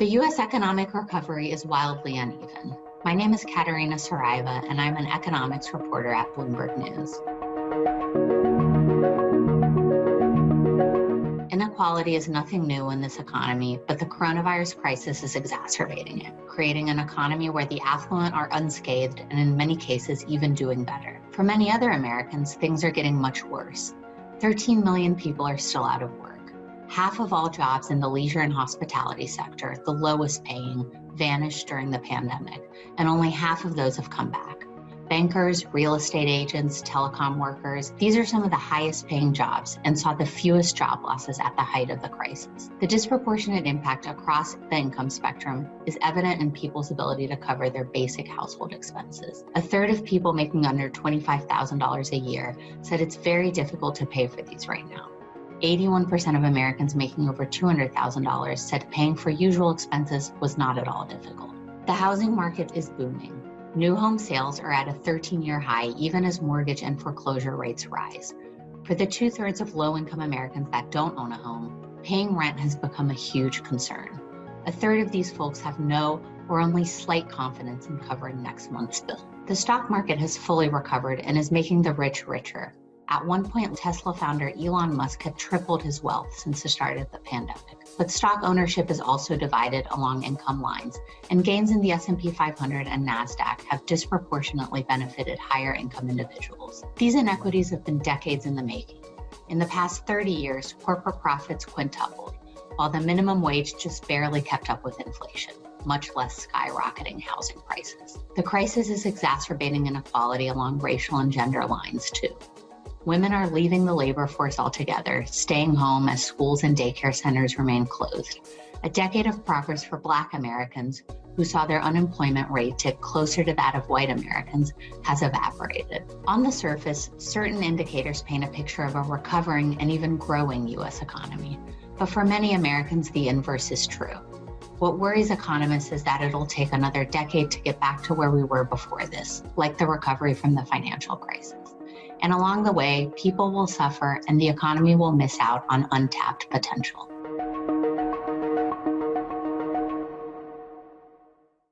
The U.S. economic recovery is wildly uneven. My name is Katerina Saraiva, and I'm an economics reporter at Bloomberg News. Inequality is nothing new in this economy, but the coronavirus crisis is exacerbating it, creating an economy where the affluent are unscathed and in many cases even doing better. For many other Americans, things are getting much worse. 13 million people are still out of work. Half of all jobs in the leisure and hospitality sector, the lowest paying, vanished during the pandemic, and only half of those have come back. Bankers, real estate agents, telecom workers, these are some of the highest paying jobs and saw the fewest job losses at the height of the crisis. The disproportionate impact across the income spectrum is evident in people's ability to cover their basic household expenses. A third of people making under $25,000 a year said it's very difficult to pay for these right now. 81% of Americans making over $200,000 said paying for usual expenses was not at all difficult. The housing market is booming. New home sales are at a 13-year high, even as mortgage and foreclosure rates rise. For the 2/3 of low-income Americans that don't own a home, paying rent has become a huge concern. A third of these folks have no or only slight confidence in covering next month's bill. The stock market has fully recovered and is making the rich richer. At one point, Tesla founder Elon Musk had tripled his wealth since the start of the pandemic. But stock ownership is also divided along income lines, and gains in the S&P 500 and NASDAQ have disproportionately benefited higher income individuals. These inequities have been decades in the making. In the past 30 years, corporate profits quintupled, while the minimum wage just barely kept up with inflation, much less skyrocketing housing prices. The crisis is exacerbating inequality along racial and gender lines, too. Women are leaving the labor force altogether, staying home as schools and daycare centers remain closed. A decade of progress for Black Americans, who saw their unemployment rate dip closer to that of white Americans, has evaporated. On the surface, certain indicators paint a picture of a recovering and even growing U.S. economy. But for many Americans, the inverse is true. What worries economists is that it'll take another decade to get back to where we were before this, like the recovery from the financial crisis. And along the way, people will suffer and the economy will miss out on untapped potential.